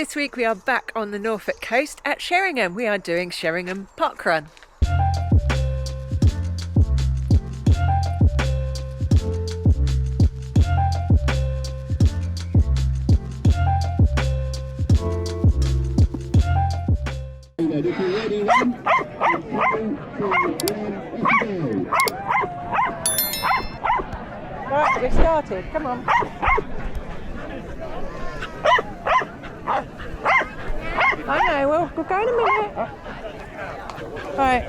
This week we are back on the Norfolk coast at Sheringham. We are doing Sheringham Parkrun. Right, we've started. Come on. I know, we'll go in a minute. Right.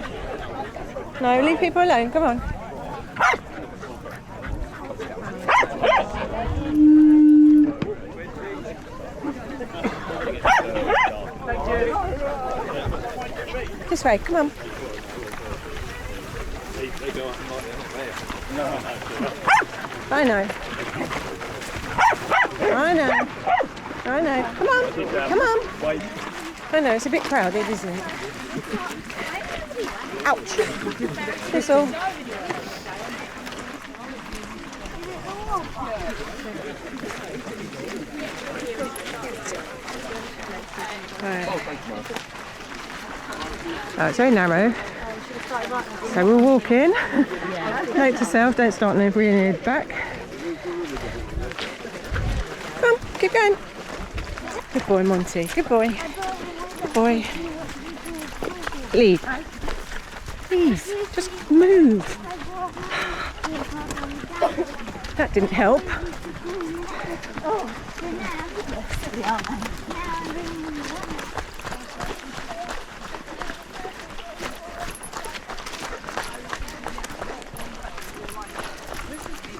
No, leave people alone, come on. This way, come on. I know. I know. Come on. Come on. I know, it's a bit crowded, isn't it? Ouch. Whistle. Right. Oh, it's very narrow. So we'll walk in. Note to self, don't start really back. Come on, keep going. Good boy, Monty. Good boy. Good boy. Lead. Please, just move. That didn't help.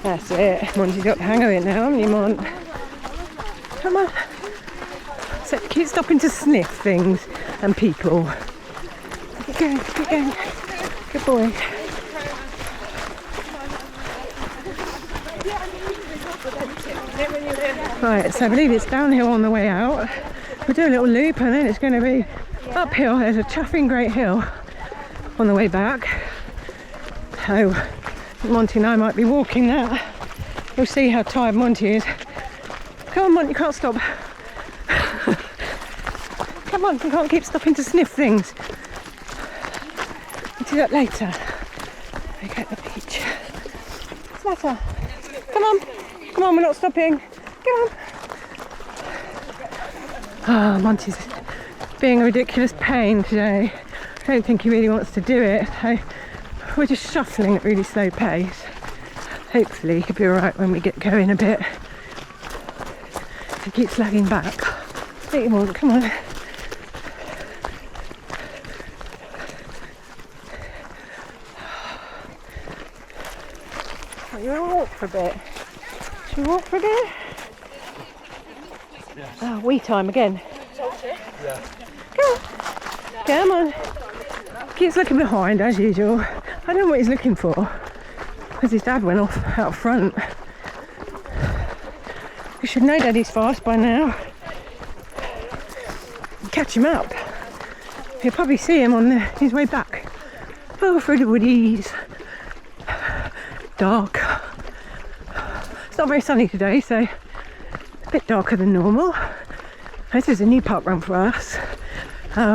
That's it. Monty's got the hang of it now, haven't you, Mont? Come on. So keep stopping to sniff things and people. Keep going, keep going. Good boy. Right, so I believe it's downhill on the way out. We'll do a little loop and then it's going to be uphill. There's a chuffing great hill on the way back. So Monty and I might be walking that. We'll see how tired Monty is. Come on, Monty, you can't stop. Come on, you can't keep stopping to sniff things. We'll do that later. We go to the beach. What's the matter? Come on, come on, we're not stopping. Come on. Oh, Monty's being a ridiculous pain today. I don't think he really wants to do it. So we're just shuffling at really slow pace. Hopefully he'll be alright when we get going a bit. He keeps lagging back. Take him on, come on. Oh, you want to walk for a bit? Should we walk for a bit? Yes. Oh, wee time again. Yeah. Come on. Keeps looking behind as usual. I don't know what he's looking for. Because his dad went off out front. You should know Daddy's fast by now. Catch him up. You'll probably see him on his way back. Oh, through the woodies. Dark. It's not very sunny today, so a bit darker than normal. This is a new park run for us.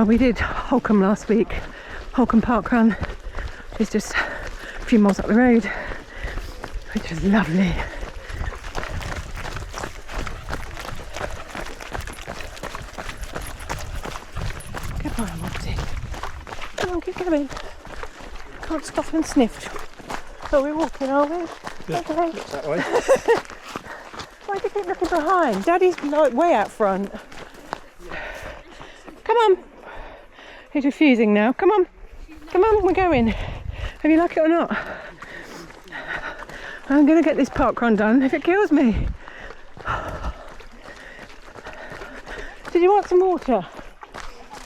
We did Holcombe last week. Holcombe Parkrun is just a few miles up the road, which is lovely. Come on, Monty. Come on, keep going. Can't stop and sniff. So we're walking, are we? Yeah, okay. looks that way. Why do you keep looking behind? Daddy's like way out front. Come on. He's refusing now. Come on. Come on, we're going. Have you like it or not? I'm going to get this parkrun done if it kills me. Did you want some water?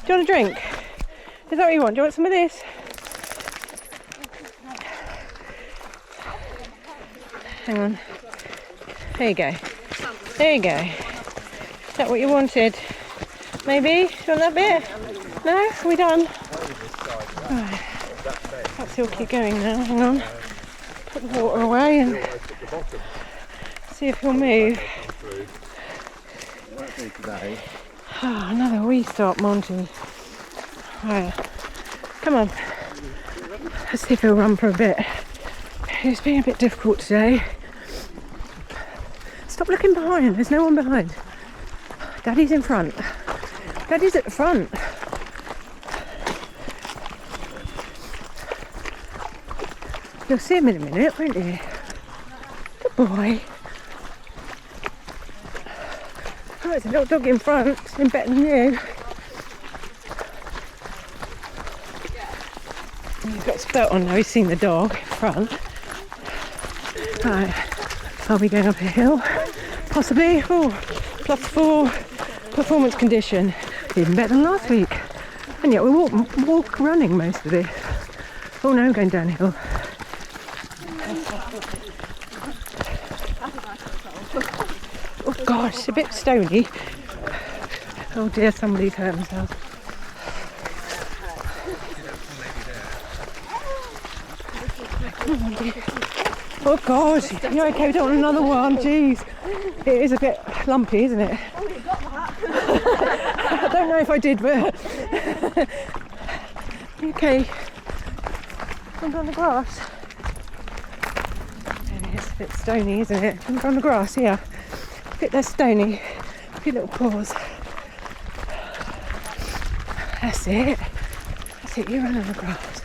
Do you want a drink? Is that what you want? Do you want some of this? Hang on. There you go. There you go. Is that what you wanted? Maybe? Do you want that bit? No? Are we done? Right. Perhaps he'll keep going now. Hang on. Put the water away and see if he'll move. Oh, another wee stop, Monty. Right, come on. Let's see if he'll run for a bit. It's been a bit difficult today. Stop looking behind, there's no one behind. Daddy's in front. Daddy's at the front. You'll see him in a minute, won't you? Good boy. Oh, it's a little dog in front. It's been better than you. He's got his belt on now. He's seen the dog in front. Right. I'll be going up a hill. Possibly. Oh, +4 performance condition. Even better than last week. And yet we're walk running most of it. Oh no, I'm going downhill. Oh gosh, it's a bit stony. Oh dear, somebody's hurt themselves. Oh god, you're okay, we don't want another one, jeez. It is a bit lumpy, isn't it? I don't know if I did, but... Okay. Jump on the grass. It's a bit stony, isn't it? Jump on the grass, yeah. A bit less stony. A few little paws. That's it. That's it, you run on the grass.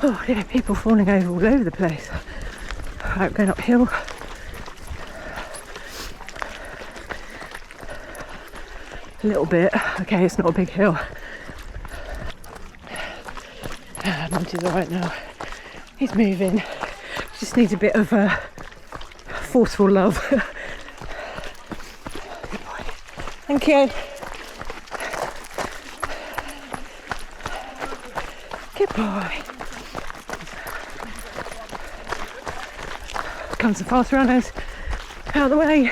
Oh, yeah, people falling over all over the place. Right, going uphill. A little bit. Okay, it's not a big hill. Monty's alright now. He's moving. Just needs a bit of forceful love. Good boy. Thank you. Good boy. Comes the fast runners out of the way.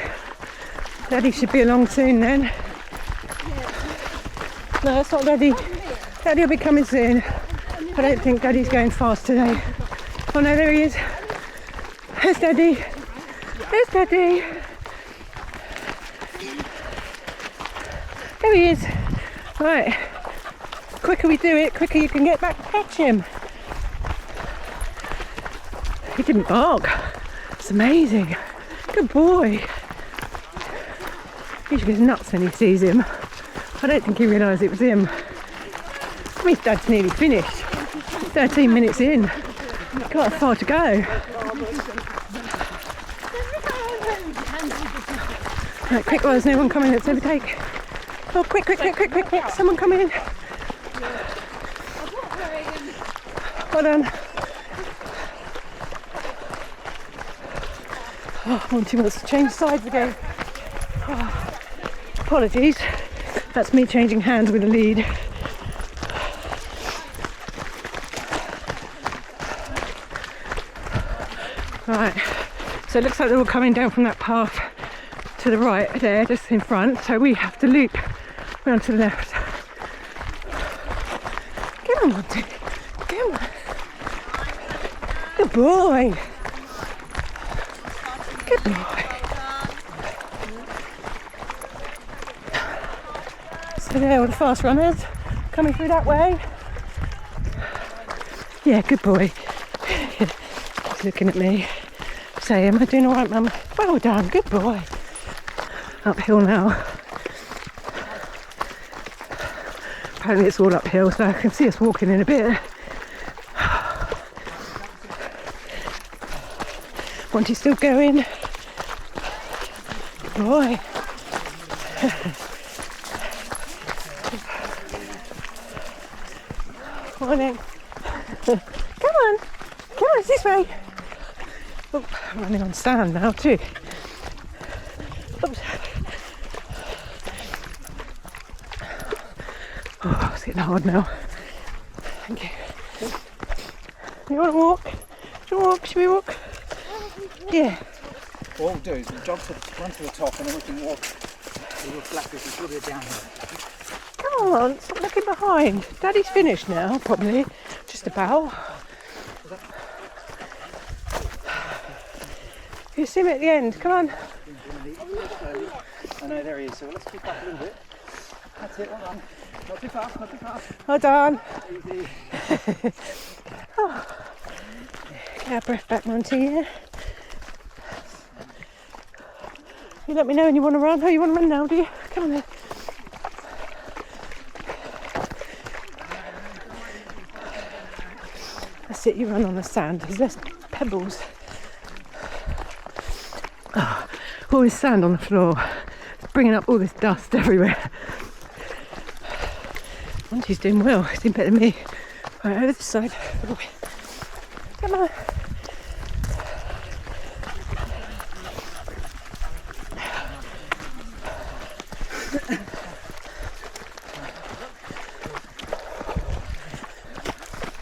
Daddy should be along soon then. No, it's not Daddy. Daddy will be coming soon. I don't think Daddy's going fast today. Oh no, there he is. There's Daddy. There's Daddy. There he is. Right. Quicker we do it, quicker you can get back and catch him. He didn't bark. It's amazing. Good boy. He goes nuts when he sees him. I don't think he realised it was him. I mean, his dad's nearly finished. 13 minutes in. Got far to go. Right, quick, well, there's no one coming. Let's overtake. Oh, quick, quick, quick, quick, quick, quick. Someone come in. Well done. Oh, Monty wants to change sides again. Oh, apologies. That's me changing hands with the lead. Right, so it looks like they're all coming down from that path to the right there, just in front. So we have to loop round to the left. Come on, Monty. Come on. Good boy. Good boy. So there are all the fast runners coming through that way. Yeah, good boy. He's looking at me. Say, am I doing all right, Mum? Well done, good boy. Uphill now. Apparently it's all uphill, so I can see us walking in a bit. Monty's still going. Good boy. Morning. Come on. Come on, it's this way. Oh, I'm running on sand now too. Oops. Oh, it's getting hard now. Thank you. You want to walk? Do you want to walk? Should we walk? Yeah. What we'll do is we'll run to the top and then we can walk a little flat because it's really down here. Come on, stop looking behind. Daddy's finished now, probably. Just about. You see him at the end. Come on. I know, there he is. So let's keep up a little bit. That's it. Hold on. Not too fast. Not too fast. Hold on. Easy. Oh. Get our breath back, Monty. Yeah. You let me know when you want to run. Oh, you want to run now, do you? Come on then. That's it, you run on the sand. There's less pebbles. Oh, all this sand on the floor. It's bringing up all this dust everywhere. Monty's doing well. He's doing better than me. Right, over this side. Come on.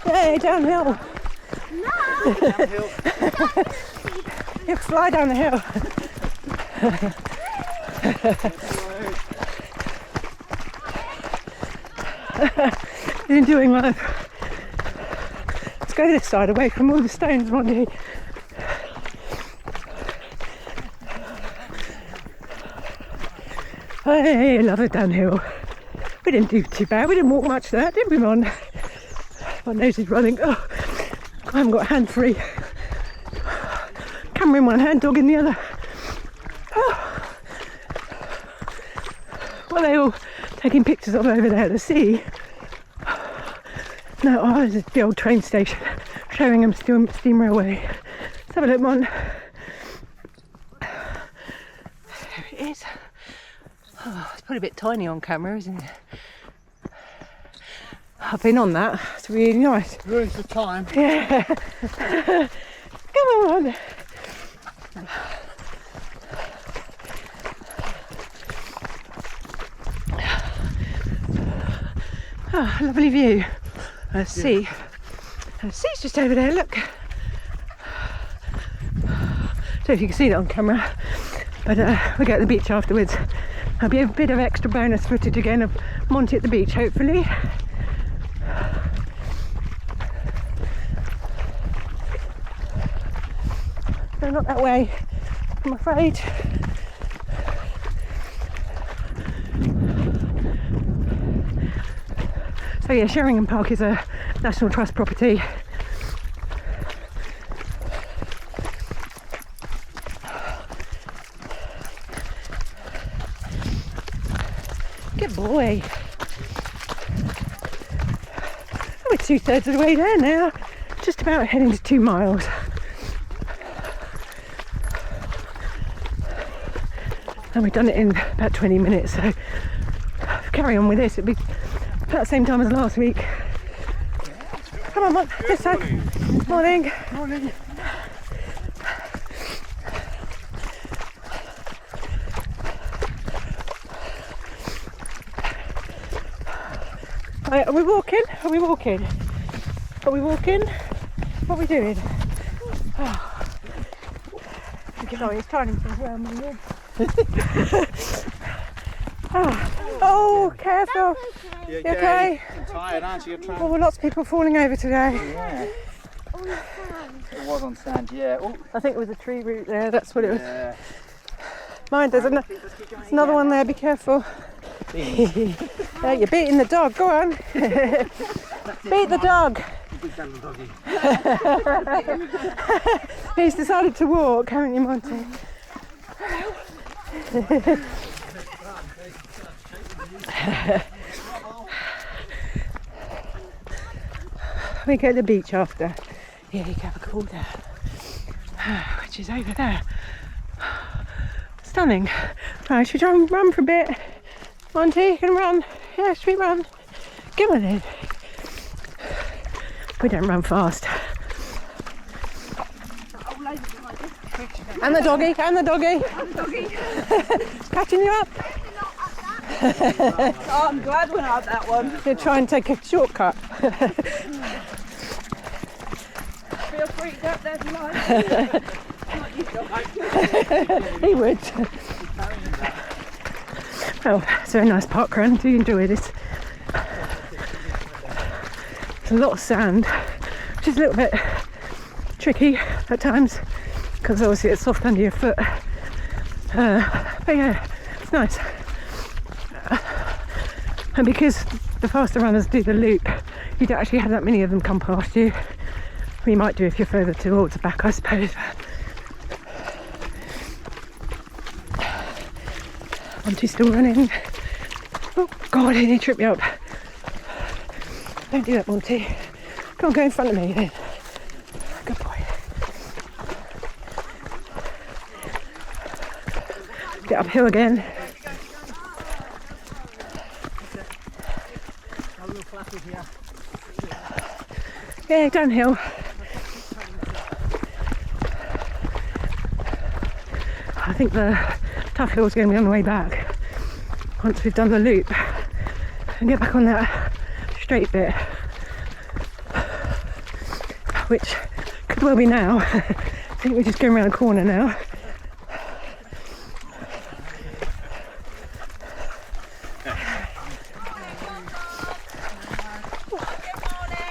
Hey, downhill. No! Downhill. You fly down the hill. You're doing well. Let's go this side away from all the stones, Monty. Hey, love it downhill. We didn't do too bad. We didn't walk much there, did we, Mon? My nose is running. Oh, I haven't got a hand free. Camera in one hand, dog in the other. Oh. What are they all taking pictures of over there at the sea? No, oh, this is the old train station. Sheringham Steam Railway. Let's have a look, Mon. There it is. Oh, it's probably a bit tiny on camera, isn't it? I've been on that. It's really nice. Ruins the time. Yeah. Come on. Oh, lovely view. Sea. The sea's just over there, look. Don't know if you can see that on camera, but we'll get to the beach afterwards. There'll be a bit of extra bonus footage again of Monty at the beach, hopefully. No, not that way, I'm afraid. So yeah, Sheringham Park is a National Trust property. Good boy. We're 2/3 of the way there now. Just about heading to 2 miles. And we've done it in about 20 minutes, so carry on with this. It'll be about the same time as last week. Come on, Mon, this side. Morning. Morning. Right, are we walking? Are we walking? Are we walking? What are we doing? Oh. Sorry, it's turning things around me here. Oh, careful. You okay? I'm tired, aren't you? You're trying. Oh, well, lots of people falling over today. Yeah. On the sand. It was on sand, yeah. Oh, I think it was a tree root there, that's what it was. yeah. Mind, there's Let's keep going another again. one there, be careful. You're beating the dog, go on. Beat the dog. He's decided to walk, haven't you, Monty? We go to the beach after. Yeah, you can have a cool down, which is over there. Stunning. Right, should we try and run for a bit? Monty, you can run. Yeah, should we run? Come on in. We don't run fast. And the doggy, and the doggy. Catching you up. Oh, I'm glad we're not that one. You're trying to take a shortcut. Feel free to go up there if you like. He would. Oh, it's a very nice park run. Do you enjoy this? There's a lot of sand, which is a little bit tricky at times. because obviously it's soft under your foot. But yeah, it's nice. And because the faster runners do the loop, you don't actually have that many of them come past you. You might do if you're further towards the back, I suppose. Monty's still running. Oh God, he nearly tripped me up. Don't do that, Monty. Come on, go in front of me then. Good boy. Get uphill again. Yeah, downhill. I think the tough hill's going to be on the way back once we've done the loop and get back on that straight bit, which could well be now. I think we're just going around the corner now.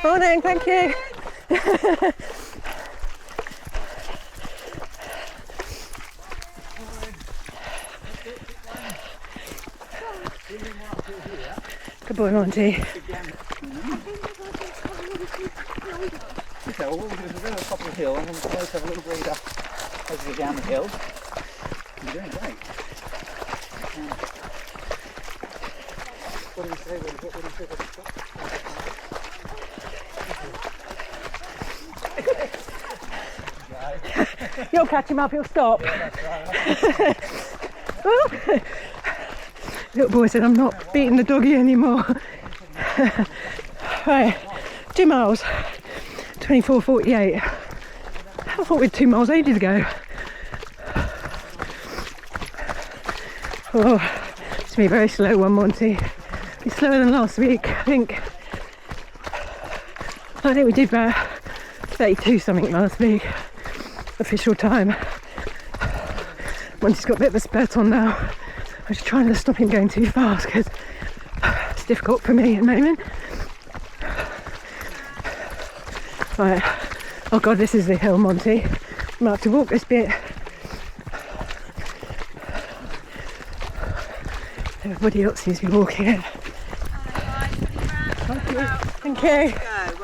Morning, thank you. Good boy, Monty. Okay, well, we're going to go to the top of the hill and then we'll have a little breather as we go down the hill. You're doing great. What do you say? What do you say about the stop? You'll catch him up, he'll stop. Yeah, that's right. Little boy said, I'm not beating the doggy anymore. Right, 2 miles, 24:48. I thought we'd 2 miles ages ago. Oh, it's gonna be a very slow one, Monty. It's slower than last week, I think. We did about 32 something last week, official time. Monty's got a bit of a spurt on now. I'm just trying to stop him going too fast because it's difficult for me at the moment. Right. Oh God, this is the hill, Monty. I might have to walk this bit. Everybody else seems to be walking it. Thank you.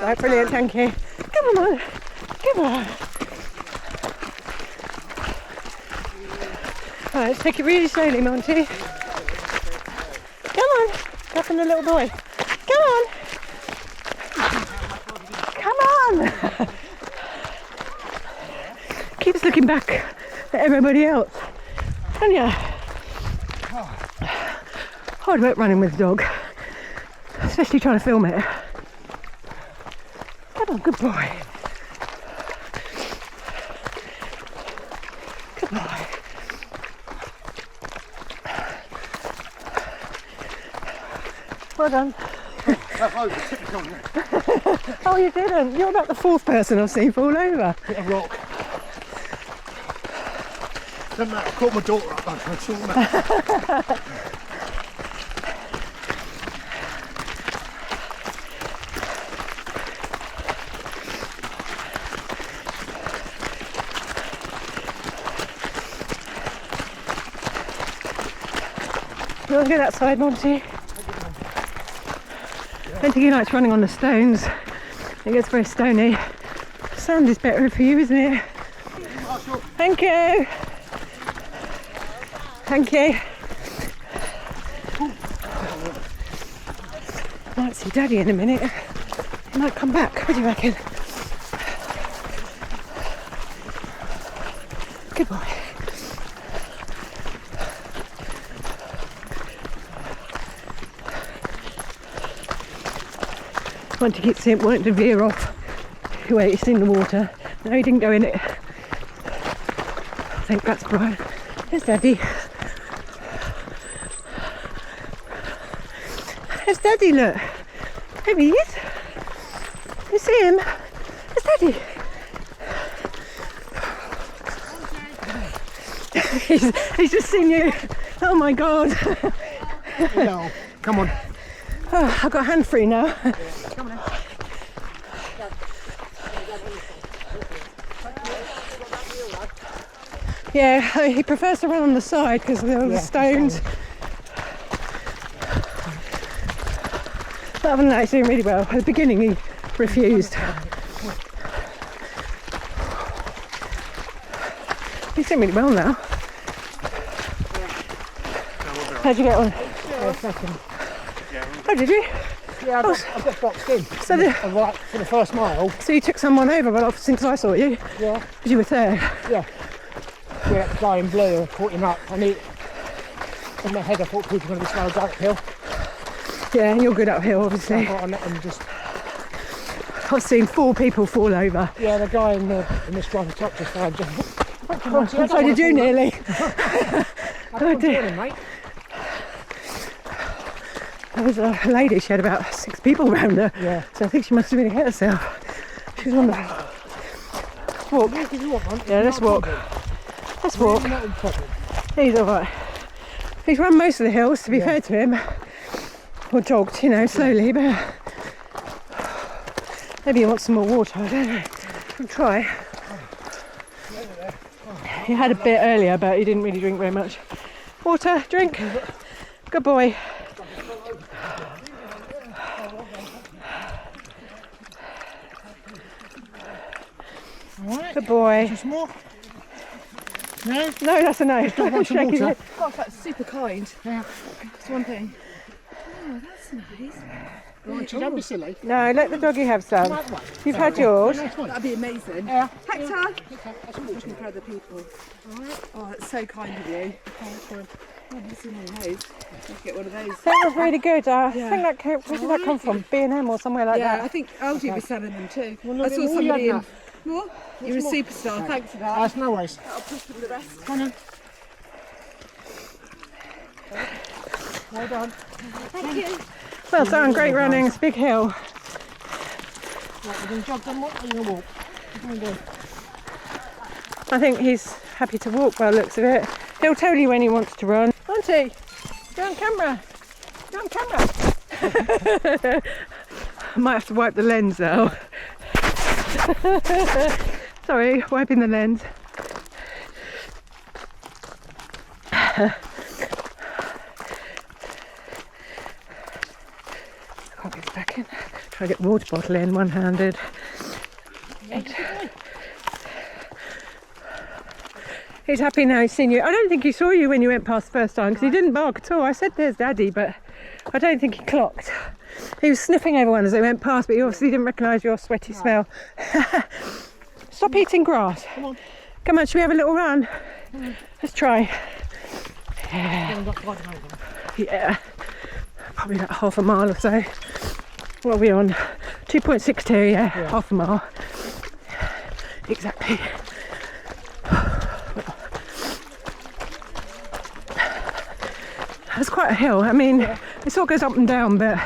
Right, brilliant, thank you. Come on, come on. Right, let's take it really slowly, Monty. Come on, up on the little boy. Come on. Come on. Keeps looking back at everybody else. And yeah, hard work running with the dog, especially trying to film it. Come on, good boy. Good boy. Well done. Oh, you didn't? You're about the 4th person I've seen fall over. Hit a rock. Doesn't matter, I caught my daughter up, I saw that. You want to go that side, Monty? I don't think he likes running on the stones. It gets very stony. Sand is better for you, isn't it? Thank you. Thank you. Might see Daddy in a minute. He might come back. What do you reckon? Good boy. Monty keeps saying wanting to veer off. Wait, he's in the water. No, he didn't go in it. I think that's Brian. There's Daddy. There's Daddy, look. There he is. You see him? There's Daddy. he's just seen you. Oh my God. No, come on. Oh, I've got hand free now. Come on. Yeah, he prefers to run on the side because of all the stones. But other than that, he's doing really well. At the beginning, he refused. He's doing really well now. How'd you get on? Yeah, second. Oh, did you? Yeah, I got boxed in. So, Right for the first mile. so you took someone over, but since I saw you, Yeah. because you were third. Yeah. Yeah, the guy in blue, I caught him up. And in my head, I thought people were going to be slow uphill. Yeah, and you're good uphill, obviously. I thought I'd let them just. I've seen 4 people fall over. Yeah, the guy in the stripe top just found just. So did you nearly? Oh dear, mate. There was a lady, she had about 6 people around her. Yeah. So I think she must have really hit herself. She's on the walk. Yeah, let's walk. Let's walk. He's alright. He's run most of the hills, to be fair to him. Or jogged, you know, slowly, but maybe he wants some more water, I don't know. I'll try. He had a bit earlier, but he didn't really drink very much. Water, drink. Good boy. Good boy. Just more? No? No, that's a no. Want some Shaking water? it. Gosh, that's super kind. Yeah. That's one thing. Oh, that's nice. Right, don't be silly. No, let the doggy have some. You've had yours. That'd be amazing. Yeah. Hector! Looking for other people. Oh, that's so kind of you. Oh, that's in one of those. Let's get one of those. That was really good. I Yeah. think that came, where did that come from? B&M or somewhere like Yeah, I that? think Algie was selling them too. Well, I look, saw all you somebody had in. More? You're a superstar. Thanks for that. That's no worries. I'll push them the rest. Come on. Well done. Thank you. Well done, great running. It's a big hill. Right, we're going to jog then. What are you going to walk? What are you going to do? I think he's happy to walk by the looks of it. He'll tell you when he wants to run. Monty, you're on camera. You're on camera. I might have to wipe the lens now. Sorry, wiping the lens. Can't get back in. Try to get the water bottle in one-handed. He's happy now he's seen you. I don't think he saw you when you went past the first time because he didn't bark at all. I said there's Daddy, but I don't think he clocked. He was sniffing everyone as they went past, but he obviously didn't recognise your sweaty smell. Stop eating grass. Come on. Come on, should we have a little run? Let's try. Yeah. Probably like half a mile or so. What are we on? 2.62, yeah, half a mile. Exactly. It's quite a hill. I mean, it sort of goes up and down, but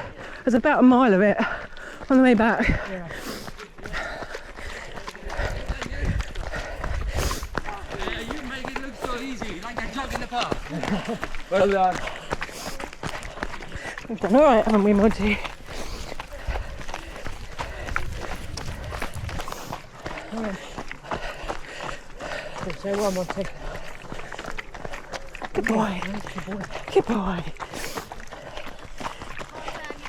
there's about a mile of it on the way back. Yeah. You make it look so easy, like a jog in the park. Well done. We've done all right, haven't we, Monty? Say one, Monty. Good boy. Good boy.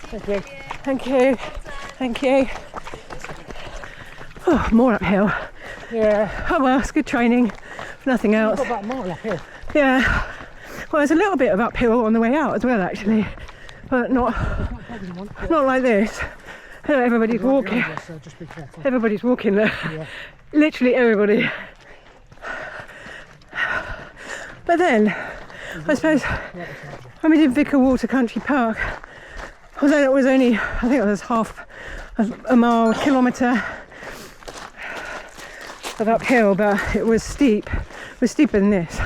Thank you. Thank you. Thank you. Oh, more uphill. Yeah. Oh well, it's good training. Nothing I've else. got about a mile up here. Yeah. Well, there's a little bit of uphill on the way out as well, actually, but not like this. Everybody's walking. So just be careful. Everybody's walking there. Yeah. Literally everybody. But then, I suppose, when we did Vicar Water Country Park, although it was only, I think it was half a mile, kilometre of uphill, but it was steep. It was steeper than this.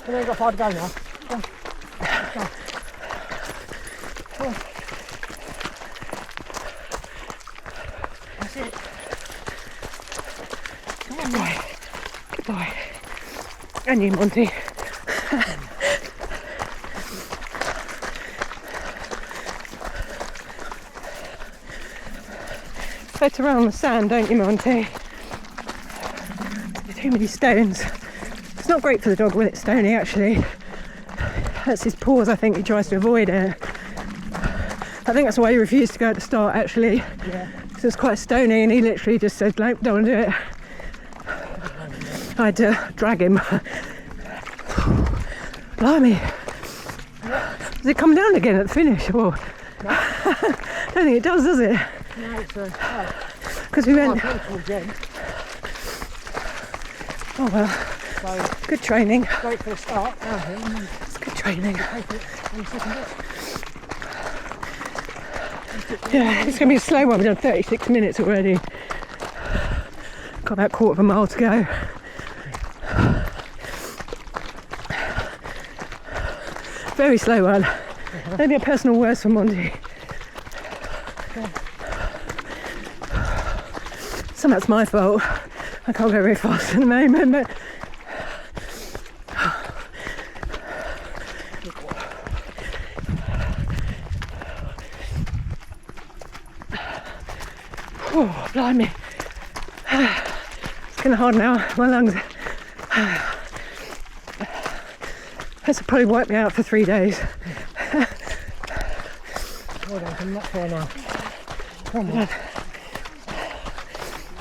We've only got far to go now. Come on. Let's go. Come on. That's it. Come on, boy. Good boy. And you, Monty. Better run on the sand, don't you, Monty? too many stones. It's not great for the dog when it's stony, actually. That's his paws, I think. He tries to avoid it. I think that's why he refused to go at the start, actually. Yeah. Because it's quite stony, and he literally just said, "No, don't want to do it." I had to drag him. Blimey. Does it come down again at the finish? Or... I don't think it does it? No, it's Because we went... again. Oh well, So good training. great for the start. It's good training. Take it on the second bit. Yeah, it's going to be a slow one. We've done 36 minutes already. Got about a quarter of a mile to go. Very slow one. Maybe a personal worst for Monty. Some of that's my fault. I can't go very fast at the moment, but oh, blimey. It's getting hard now, my lungs. This will probably wipe me out for 3 days. Well done, I'm not far now. Come on.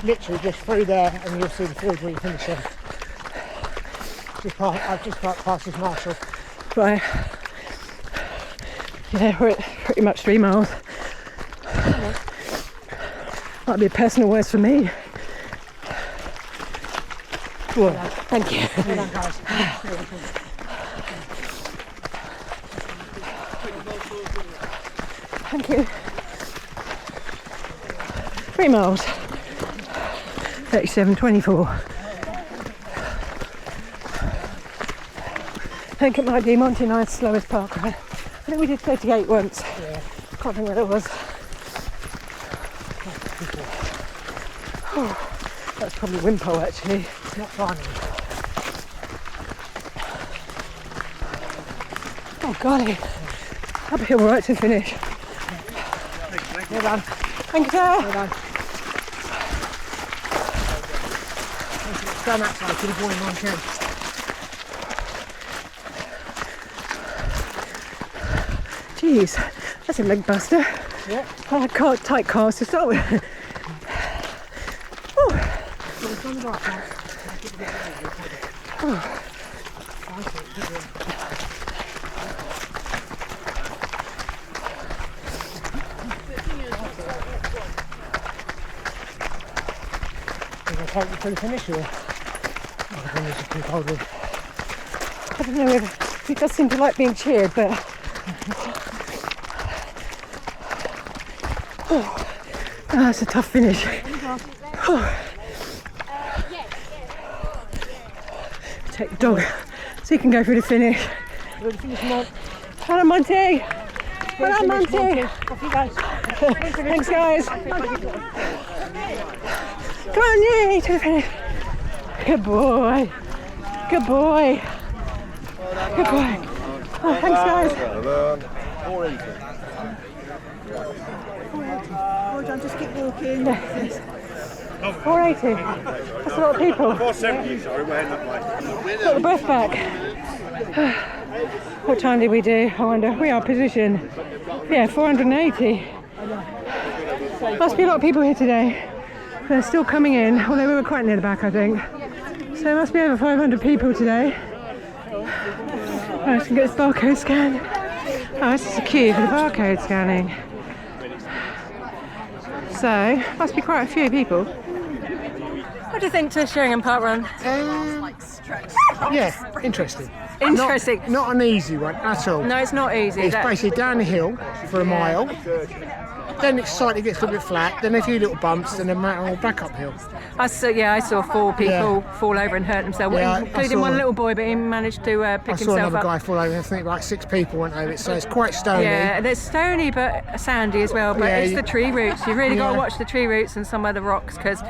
Literally just through there and you'll see the field where you finish there. I've just got past this marshal. Right. Yeah, we're at pretty much 3 miles. Might be a personal worst for me. Well, thank you. Well done, guys. Thank you. 3 miles. 37:24. I think it might be Monty and I's slowest parkrun. I think we did 38 once. Yeah. Can't think what it was. Oh, that's probably Wimpole actually. It's not funny. Oh golly. Uphill right to finish. Well done. Thank you, sir. Well done. Stand outside to the boy in 110. Jeez, that's a leg buster. Yeah. I had tight calves to start with. Oh. It's on the right now. Oh. Take you to the finish or? I think it's too cold. I don't know if he does seem to like being cheered, but oh, that's a tough finish. Oh. Take the dog so he can go through the finish. Hello, Monty. Hello, Monty. Off you guys. Thanks, guys. Come on, yay, to the finish. Good boy. Good boy. Good boy. Oh, thanks, guys. Hold on, just keep walking. 480. That's a lot of people. 470, sorry, we're heading that way. Got the breath back. What time did we do? I wonder. We are position. Yeah, 480. Must be a lot of people here today. They're still coming in, although we were quite near the back, I think. So there must be over 500 people today. Right, I can get this barcode scan. Oh, this is a queue for the barcode scanning. So, must be quite a few people. What do you think to Sheringham Parkrun? Yeah, interesting. Interesting. Not an easy one at all. No, it's not easy. It's basically down the hill for a mile. Then it slightly gets a little bit flat, then a few little bumps, then a matter back uphill. I saw 4 people fall over and hurt themselves, Yeah, including one little boy, but he managed to I pick saw himself another up. guy fall over, I think like 6 people went over it, so it's quite stony. Yeah, there's stony but sandy as well, but Yeah, it's the tree roots. You really got to Yeah. watch the tree roots and some of the rocks because,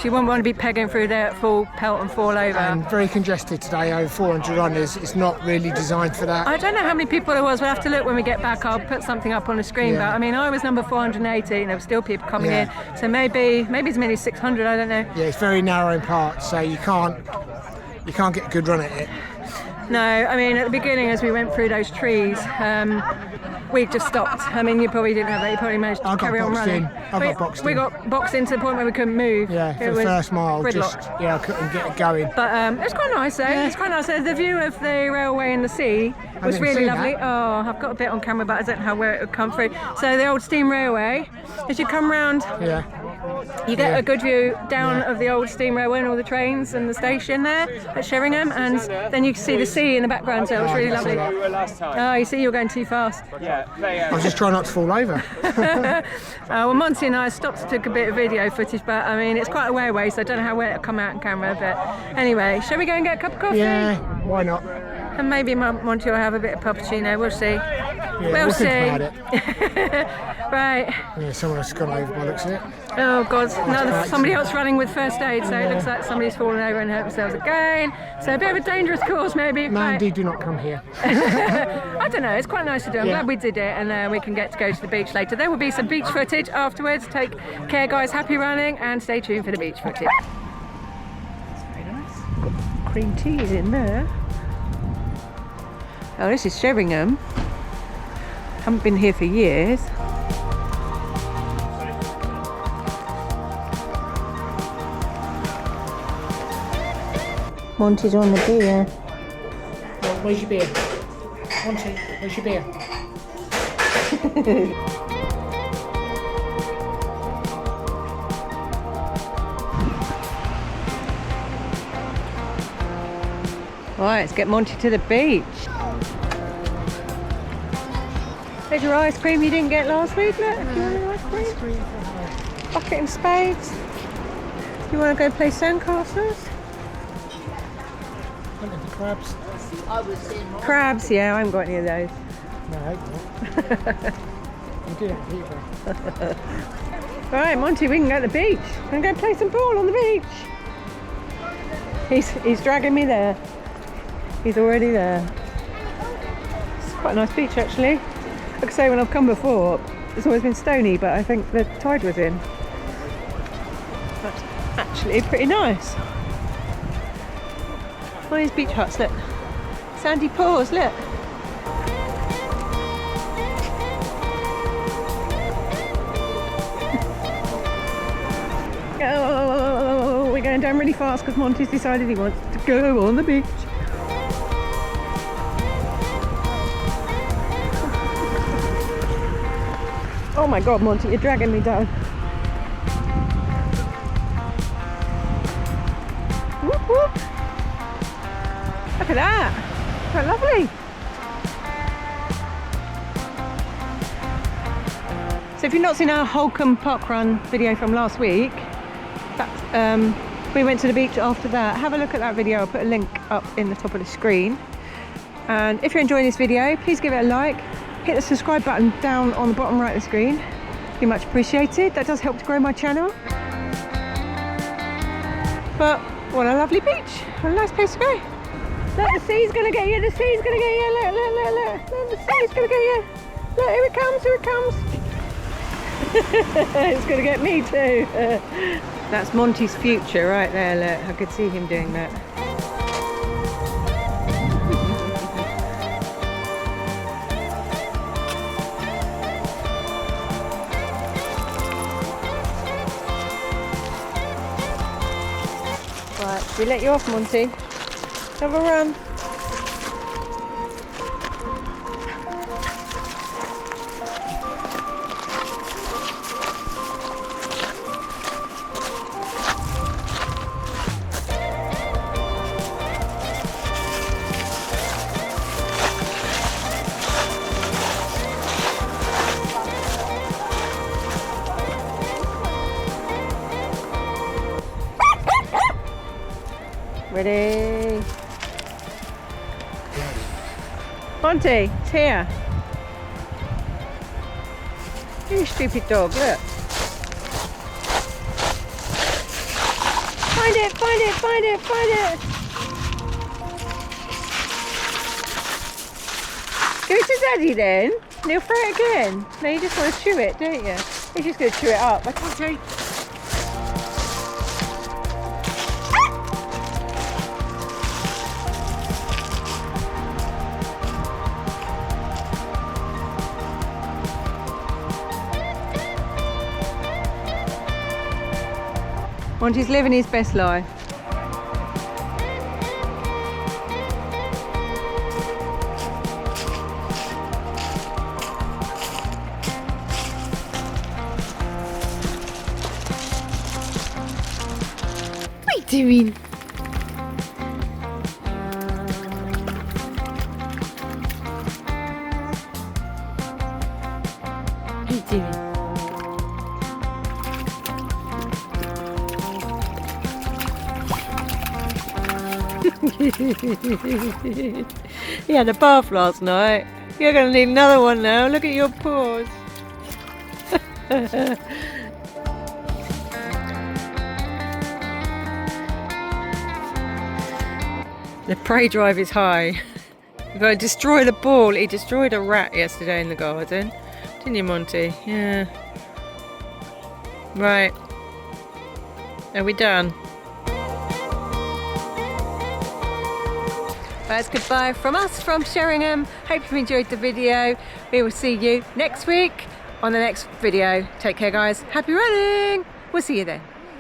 she wouldn't want to be pegging through there at full pelt and fall over. And very congested today, over 400 runners. It's not really designed for that. I don't know how many people there was. We'll have to look when we get back. I'll put something up on on the screen, Yeah. but I mean, I was number 480 and there were still people coming Yeah. in. So maybe as many as 600, I don't know. Yeah, it's very narrow in parts, so you can't get a good run at it. No, I mean, at the beginning, as we went through those trees, we just stopped. I mean, you probably didn't have that. You probably managed to I got carry on boxed running. in. I got boxed we in. got boxed in to the point where we couldn't move. Yeah, It for the was first mile, gridlocked. I couldn't get it going. But it was quite nice though. It's quite nice. The view of the railway and the sea was didn't really see lovely. that. Oh, I've got a bit on camera, but I don't know where it would come through. So the old steam railway, as you come round, Yeah, you get Yeah. a good view down Yeah. of the old steam railway and all the trains and the station there at Sheringham, and then you can see the sea in the background. So it was really that's lovely. all right. We were last time. Oh, you see, you're going too fast. Yeah, they, I was just trying not to fall over. Well, Monty and I stopped, took a bit of video footage, but I mean, it's quite a way away, so I don't know how well it'll come out on camera. But anyway, shall we go and get a cup of coffee? Yeah, why not? And maybe Monty will have a bit of puppuccino. We'll see. Yeah, we'll see. think about it. Right. Yeah, someone else has gone over by the looks of it. Oh God, no, right. somebody else running with first aid, so it looks like somebody's fallen over and hurt themselves again. So a bit of a dangerous course maybe. Mandy, Right. do not come here. I don't know, it's quite nice to do. I'm Yeah. glad we did it, and we can get to go to the beach later. There will be some beach footage afterwards. Take care guys, happy running, and stay tuned for the beach footage. That's very nice. Cream tea is in there. Oh, this is Sheringham. Haven't been here for years. Monty's on the beer. Well, where's your beer? Monty, where's your beer? Right, let's get Monty to the beach. There's your ice cream you didn't get last week, look. If you want an ice cream. Bucket and spades. You want to go play sandcastles? Look at the crabs. Crabs, yeah, I haven't got any of those. No, I hope not. You do have either. Right, Monty, we can go to the beach. We can go play some ball on the beach. He's dragging me there. He's already there. It's quite a nice beach actually. Like I say, when I've come before, it's always been stony, but I think the tide was in. That's actually pretty nice. All these beach huts, look. Sandy paws, look. Oh, we're going down really fast because Monty's decided he wants to go on the beach. Oh my God, Monty, you're dragging me down. Whoop, whoop. Look at that. Quite lovely. So if you've not seen our Holcombe Parkrun video from last week, we went to the beach after that. Have a look at that video. I'll put a link up in the top of the screen. And if you're enjoying this video, please give it a like. Hit the subscribe button down on the bottom right of the screen. Be much appreciated. That does help to grow my channel. But what a lovely beach. What a nice place to go. Look, the sea's gonna get you. The sea's gonna get you. Look, look, look, look. Look, the sea's gonna get you. Look, here it comes. Here it comes. It's gonna get me too. That's Monty's future right there. Look, I could see him doing that. Right, we let you off, Monty. Have a run. Ready? Monty, it's here. You stupid dog, look. Find it, find it, find it, find it. Give it to Daddy then. And he'll throw it again. No, you just want to chew it, don't you? He's just going to chew it up. I can't chew. Monty's living his best life. What are you doing? What are you doing? He had a bath last night. You're going to need another one now. Look at your paws. The prey drive is high. You've got to destroy the ball. He destroyed a rat yesterday in the garden. Didn't you, Monty? Yeah. Right. Are we done? That's goodbye from us from Sheringham. Hope you enjoyed the video. We will see you next week on the next video. Take care, guys. Happy running. We'll see you then.